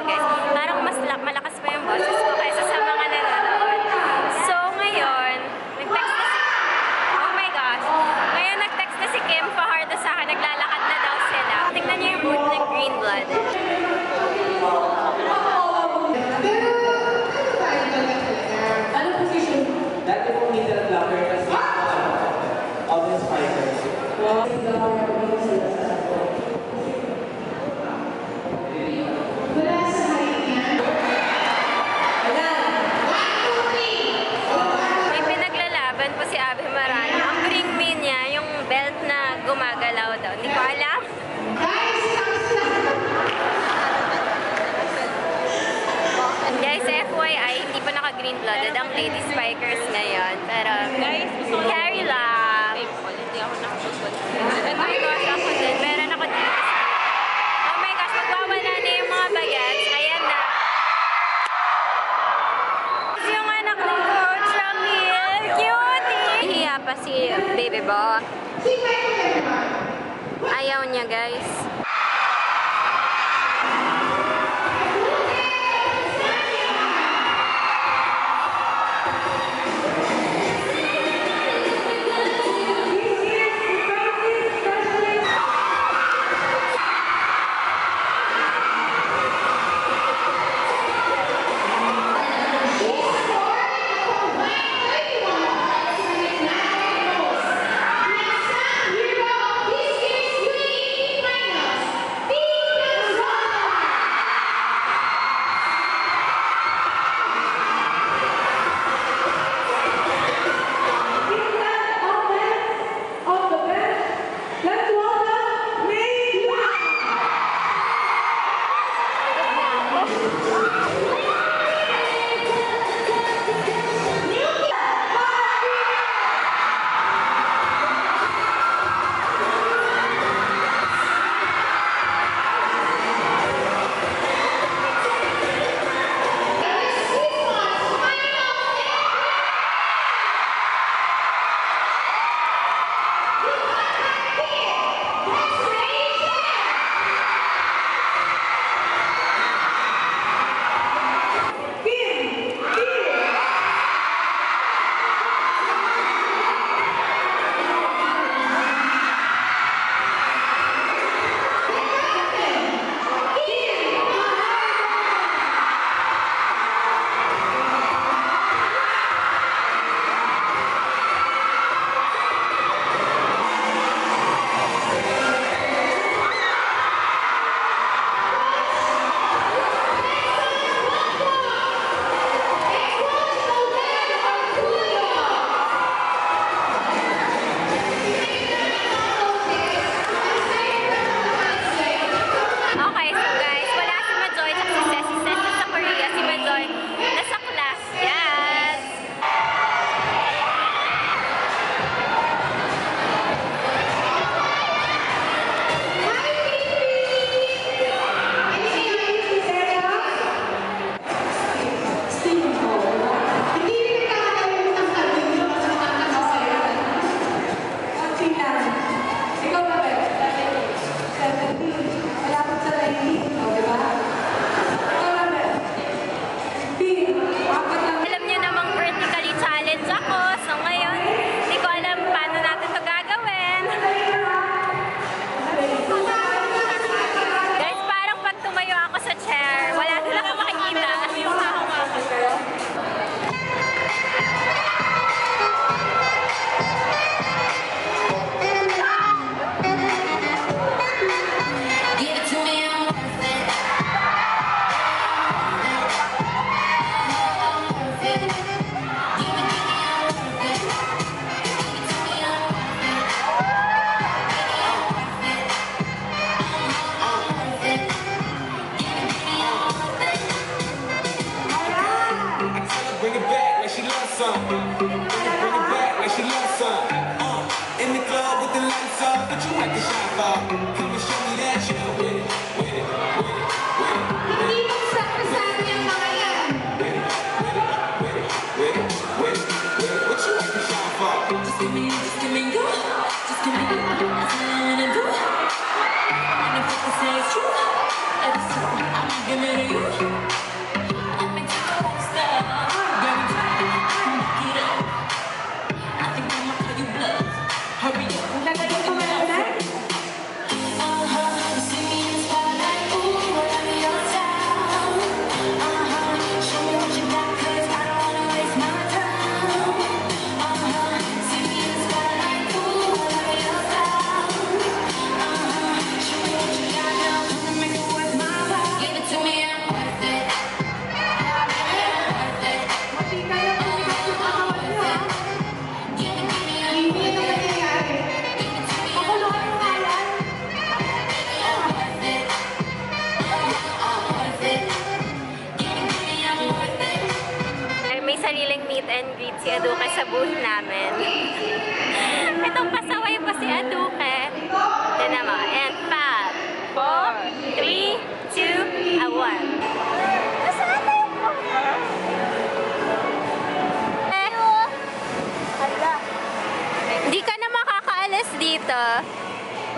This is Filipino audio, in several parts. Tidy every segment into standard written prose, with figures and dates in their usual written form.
guys. Parang mas malakas pa yung boses ko kaysa sa mga nanonood. So ngayon, nag-text na si... Oh my gosh! Ngayon nag-text na si Kim Fajardo sa akin. Naglalakad na daw sila. Tingnan niyo yung boot ng Green Blood. Ano position? Dati pong middle blocker kasi offense fighters. May pinaglalaban po si Abby Marano. Ang green mean niya, yung belt na gumagalaw daw. Hindi ko alam. Guys, FYI, hindi pa naka-green blooded ang Lady Spikers ngayon. Pero, carry lang. Oh my gosh, ako din. Meron ako dito. Oh my gosh, magwawala na yung mga bagets. Ayan na. Yung anak ng coach, Ramil. Cutie! Hiya pa si Baby Bo. Ayaw niya, guys. some. Bring it back like she loves some. In the club with the lights off, but you like the shot bar. Come and show me that you with it, with it, with it, with it. Hindi mo sakasama yung mga yan. With it, with it, with it, with it, with it, with it. What you like the shot for? Just give me you. Just give me you. That's all I wanna do. And if I can say it's true, it's true. give it to you. I've been taking all the stuff. Baby, knock it up. I think I'ma call you bluff. Hurry up. You see me in the spotlight, ooh, I'm in your town. Show me what you got, 'cause I don't wanna waste my time. See me in the spotlight, ooh, I'm in your town. Show me what you got, now come make it worth my while. Give it to me, I'm worth it. Worth it. Give it to me, I'm worth it. Give it to me, I'm worth it. May sariling meet and greet si Aduke sa booth namin. Itong pasaway pa si Aduke. Ito naman. And 5, 4, 3, 2, 1. Nasaan tayo po? Hindi ka na makakaalis dito.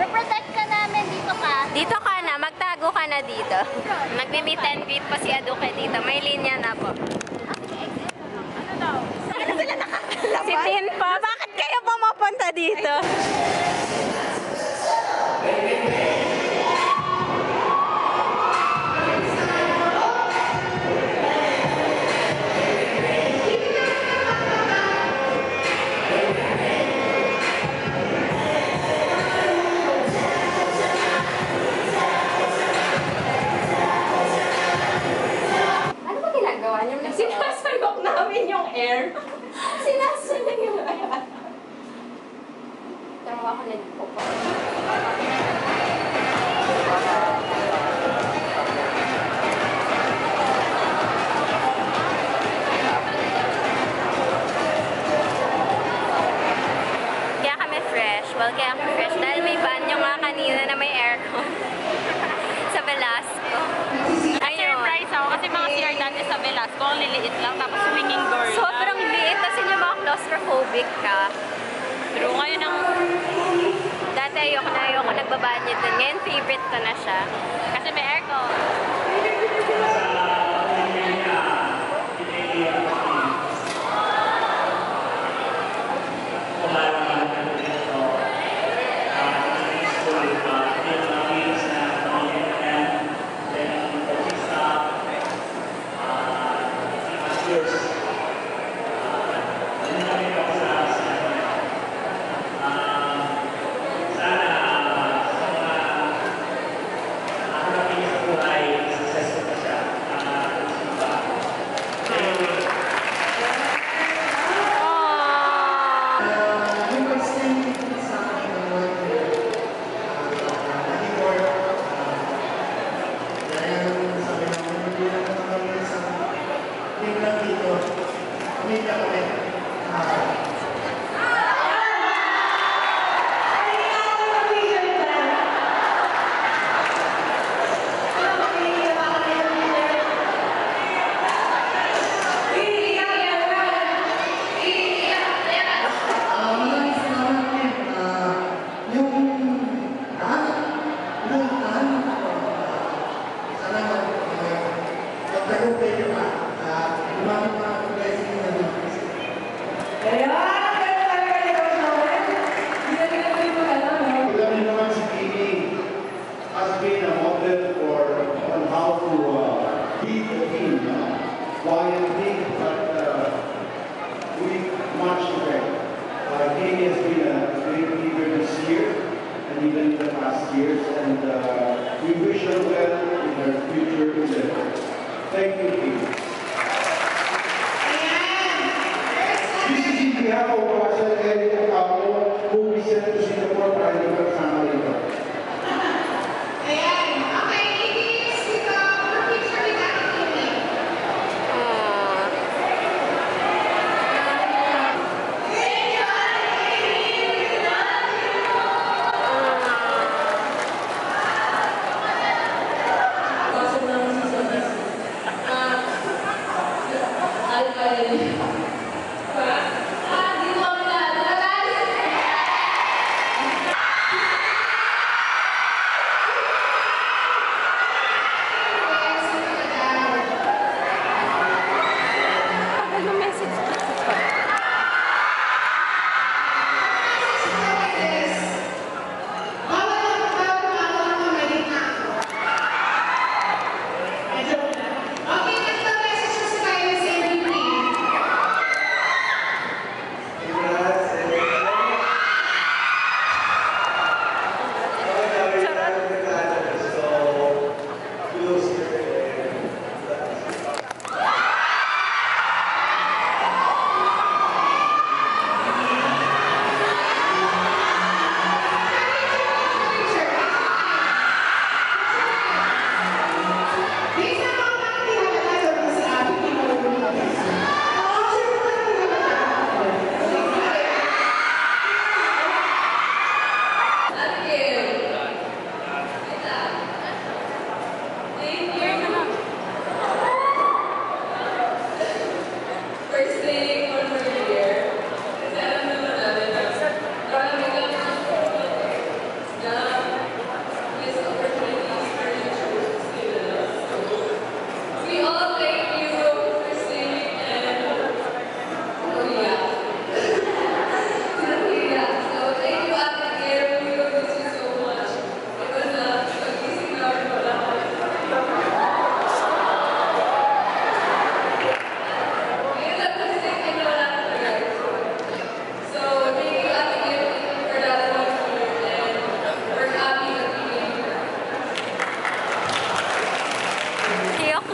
Reprotect ka namin, dito ka. Dito ka na. Magtago ka na dito. Nagme-meet and greet pa si Aduke dito. May linya na po. Si Tin po. Bakit kayo pumapunta dito? Ano ba ginagawa niyo? Sinasunok namin yung air. Sinasunok yung air. Tawa ko na dito po. Kaya kami fresh. Well, kaya kami fresh. Dahil may banyo nga kanina na may aircon. Sa Velasco. Surprise ako kasi mga CR dati sa Velasco, ang liliit lang, tapos swinging door lang. Sobrang liit kasi yung mga claustrophobic ka. Pero ngayon ang, Dati ayoko nagbabanyo dun. Ngayon favorite ko na siya. kasi may aircon.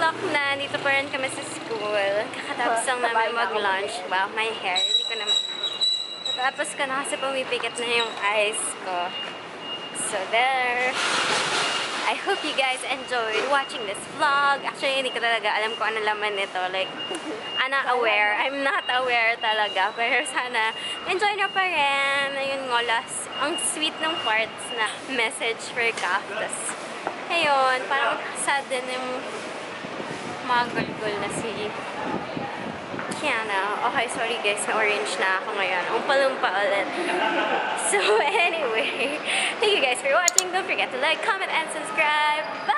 o'clock na. Dito pa rin kami sa school. Kakatapos lang namin mag-lunch. Wow, my hair. Hindi ko naman... Tapos ko na kasi pumipikit na yung eyes ko. So there. I hope you guys enjoyed watching this vlog. Actually, hindi ko talaga alam kung ano laman nito. Like, I'm not aware. I'm not aware talaga. Pero sana, enjoy na pa rin. Ayun nga, last. Ang sweet ng parts na message for Cactus. Ayun, parang sad din yung mga gulgul na si Kiana. Okay, sorry guys, na-orange na ako ngayon. Umpa-lumpa ulit. So, anyway, thank you guys for watching. Don't forget to like, comment, and subscribe. Bye!